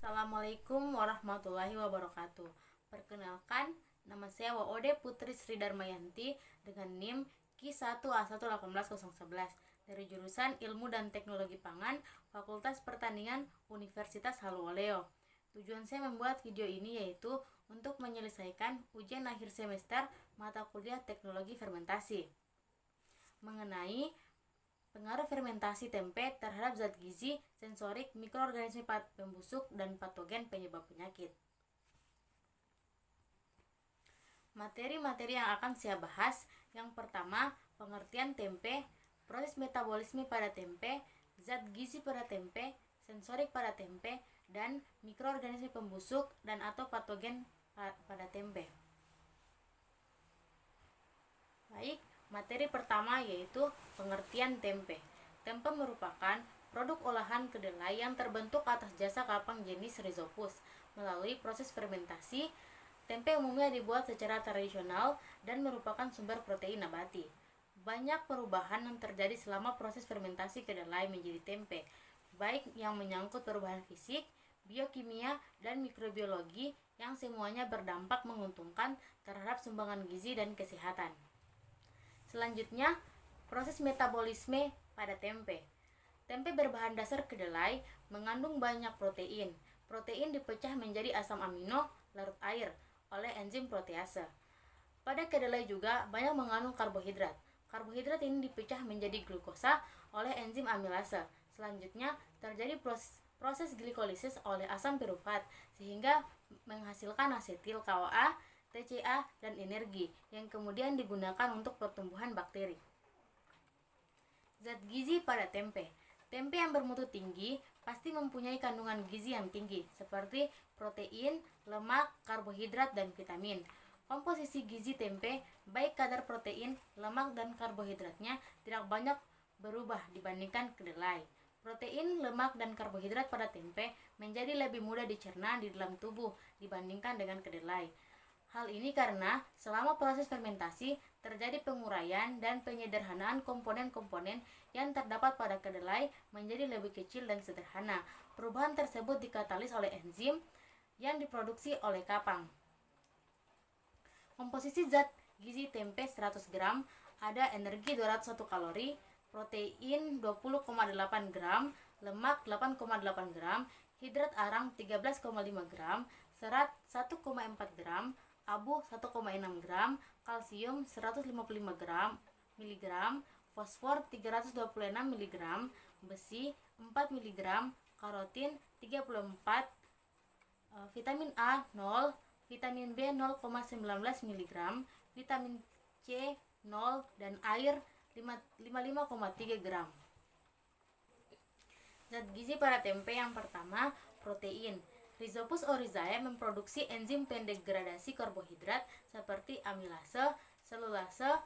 Assalamualaikum warahmatullahi wabarakatuh. Perkenalkan, nama saya Waode Putri Sri Darmayanti dengan NIM Ki1A1180111 dari jurusan Ilmu dan Teknologi Pangan, Fakultas Pertanian, Universitas Haluoleo. Tujuan saya membuat video ini yaitu untuk menyelesaikan ujian akhir semester mata kuliah Teknologi Fermentasi mengenai pengaruh fermentasi tempe terhadap zat gizi, sensorik, mikroorganisme pembusuk, dan patogen penyebab penyakit. Materi-materi yang akan saya bahas, yang pertama, pengertian tempe, proses metabolisme pada tempe, zat gizi pada tempe, sensorik pada tempe, dan mikroorganisme pembusuk dan atau patogen pada tempe. Baik, materi pertama yaitu pengertian tempe. Tempe merupakan produk olahan kedelai yang terbentuk atas jasa kapang jenis Rhizopus. Melalui proses fermentasi, tempe umumnya dibuat secara tradisional dan merupakan sumber protein nabati. Banyak perubahan yang terjadi selama proses fermentasi kedelai menjadi tempe, baik yang menyangkut perubahan fisik, biokimia, dan mikrobiologi yang semuanya berdampak menguntungkan terhadap sumbangan gizi dan kesehatan. Selanjutnya, proses metabolisme pada tempe. Tempe berbahan dasar kedelai mengandung banyak protein. Protein dipecah menjadi asam amino larut air oleh enzim protease. Pada kedelai juga banyak mengandung karbohidrat. Karbohidrat ini dipecah menjadi glukosa oleh enzim amilase. Selanjutnya, terjadi proses glikolisis oleh asam pirufat sehingga menghasilkan asetil CoA, TCA, dan energi yang kemudian digunakan untuk pertumbuhan bakteri. Zat gizi pada tempe. Tempe yang bermutu tinggi pasti mempunyai kandungan gizi yang tinggi seperti protein, lemak, karbohidrat, dan vitamin. Komposisi gizi tempe, baik kadar protein, lemak, dan karbohidratnya tidak banyak berubah dibandingkan kedelai. Protein, lemak, dan karbohidrat pada tempe menjadi lebih mudah dicerna di dalam tubuh dibandingkan dengan kedelai. Hal ini karena selama proses fermentasi terjadi penguraian dan penyederhanaan komponen-komponen yang terdapat pada kedelai menjadi lebih kecil dan sederhana. Perubahan tersebut dikatalis oleh enzim yang diproduksi oleh kapang. Komposisi zat gizi tempe 100 gram, ada energi 201 kalori, protein 20,8 gram, lemak 8,8 gram, hidrat arang 13,5 gram, serat 1,4 gram, abu 1,6 gram, kalsium 155 mg, fosfor 326 mg, besi 4 mg, karotin 34, vitamin A 0, vitamin B 0,19 mg, vitamin C 0, dan air 55,3 gram. Zat gizi pada tempe yang pertama, protein. Rhizopus oryzae memproduksi enzim pendegradasi karbohidrat seperti amilase, selulase,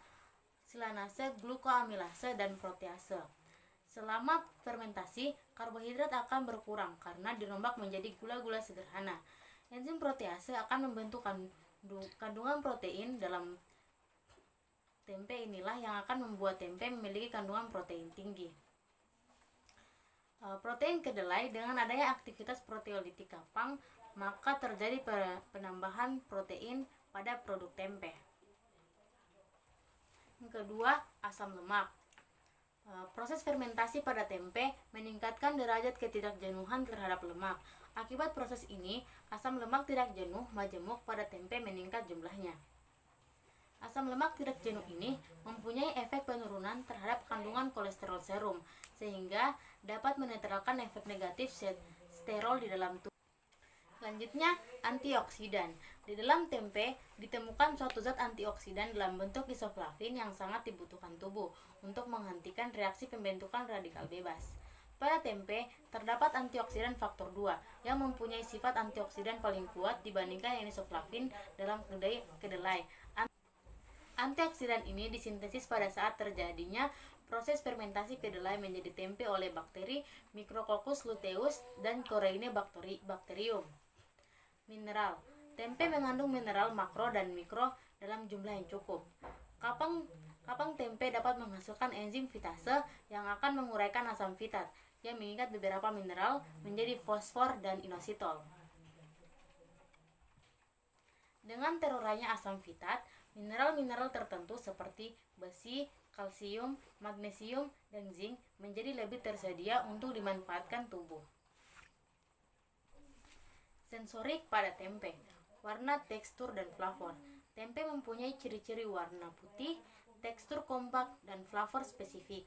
silanase, glukoamilase, dan protease. Selama fermentasi, karbohidrat akan berkurang karena dirombak menjadi gula-gula sederhana. Enzim protease akan membentuk kandungan protein dalam tempe. Inilah yang akan membuat tempe memiliki kandungan protein tinggi. Protein kedelai, dengan adanya aktivitas proteolitik kapang, maka terjadi penambahan protein pada produk tempe. Yang kedua, asam lemak. Proses fermentasi pada tempe meningkatkan derajat ketidakjenuhan terhadap lemak. Akibat proses ini, asam lemak tidak jenuh majemuk pada tempe meningkat jumlahnya. Asam lemak tidak jenuh ini mempunyai efek penurunan terhadap kandungan kolesterol serum, sehingga dapat menetralkan efek negatif sterol di dalam tubuh. Selanjutnya, antioksidan. Di dalam tempe ditemukan suatu zat antioksidan dalam bentuk isoflavin yang sangat dibutuhkan tubuh untuk menghentikan reaksi pembentukan radikal bebas. Pada tempe terdapat antioksidan faktor 2 yang mempunyai sifat antioksidan paling kuat dibandingkan isoflavin dalam kedelai. Antioksidan ini disintesis pada saat terjadinya proses fermentasi kedelai menjadi tempe oleh bakteri Micrococcus luteus dan Corynebacterium. Mineral. Tempe mengandung mineral makro dan mikro dalam jumlah yang cukup. Kapang tempe dapat menghasilkan enzim fitase yang akan menguraikan asam fitat. yang mengikat beberapa mineral menjadi fosfor dan inositol. Dengan terurainya asam fitat, mineral-mineral tertentu seperti besi, kalsium, magnesium, dan zinc menjadi lebih tersedia untuk dimanfaatkan tubuh. Sensorik pada tempe, warna, tekstur, dan flavor. Tempe mempunyai ciri-ciri warna putih, tekstur kompak, dan flavor spesifik.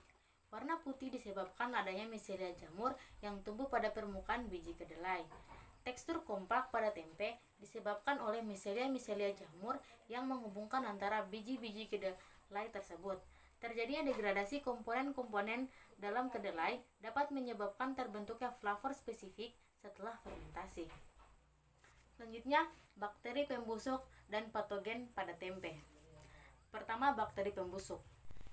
Warna putih disebabkan adanya miselia jamur yang tumbuh pada permukaan biji kedelai. Tekstur kompak pada tempe disebabkan oleh miselia jamur yang menghubungkan antara biji-biji kedelai tersebut. Terjadinya degradasi komponen-komponen dalam kedelai dapat menyebabkan terbentuknya flavor spesifik setelah fermentasi. Selanjutnya, bakteri pembusuk dan patogen pada tempe. Pertama, bakteri pembusuk.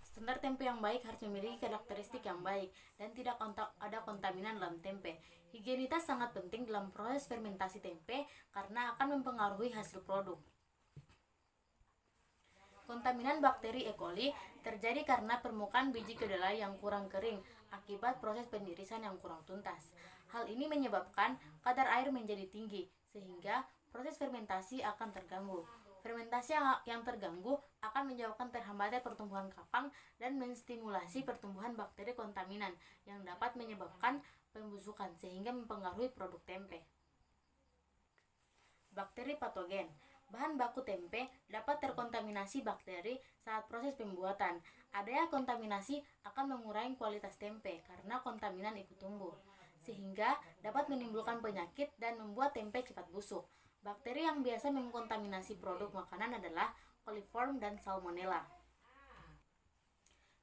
Standar tempe yang baik harus memiliki karakteristik yang baik dan tidak ada kontaminan dalam tempe. Higienitas sangat penting dalam proses fermentasi tempe karena akan mempengaruhi hasil produk. Kontaminan bakteri E. coli terjadi karena permukaan biji kedelai yang kurang kering akibat proses penirisan yang kurang tuntas. Hal ini menyebabkan kadar air menjadi tinggi sehingga proses fermentasi akan terganggu. Fermentasi yang terganggu akan menyebabkan terhambatnya pertumbuhan kapang dan menstimulasi pertumbuhan bakteri kontaminan yang dapat menyebabkan pembusukan sehingga mempengaruhi produk tempe. Bakteri patogen. Bahan baku tempe dapat terkontaminasi bakteri saat proses pembuatan. Adanya kontaminasi akan mengurangi kualitas tempe karena kontaminan ikut tumbuh, sehingga dapat menimbulkan penyakit dan membuat tempe cepat busuk. Bakteri yang biasa mengkontaminasi produk makanan adalah coliform dan salmonella.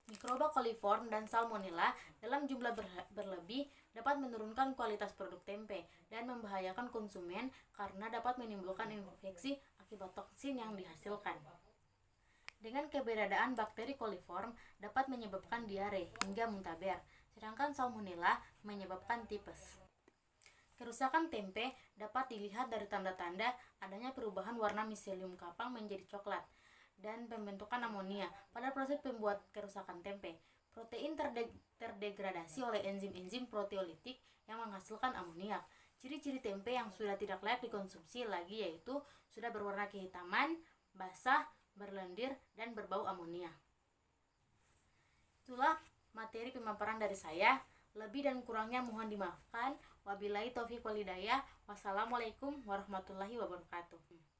Mikroba coliform dan salmonella dalam jumlah berlebih dapat menurunkan kualitas produk tempe dan membahayakan konsumen karena dapat menimbulkan infeksi akibat toksin yang dihasilkan. Dengan keberadaan bakteri coliform dapat menyebabkan diare hingga muntaber, sedangkan salmonella menyebabkan tipes. Kerusakan tempe dapat dilihat dari tanda-tanda adanya perubahan warna miselium kapang menjadi coklat dan pembentukan amonia pada proses pembuat kerusakan tempe. Protein terdegradasi oleh enzim-enzim proteolitik yang menghasilkan amoniak. Ciri-ciri tempe yang sudah tidak layak dikonsumsi lagi yaitu sudah berwarna kehitaman, basah, berlendir, dan berbau amonia. Itulah materi pemaparan dari saya. Lebih dan kurangnya mohon dimaafkan. Wabillahi taufiq wal hidayah. Wassalamualaikum warahmatullahi wabarakatuh.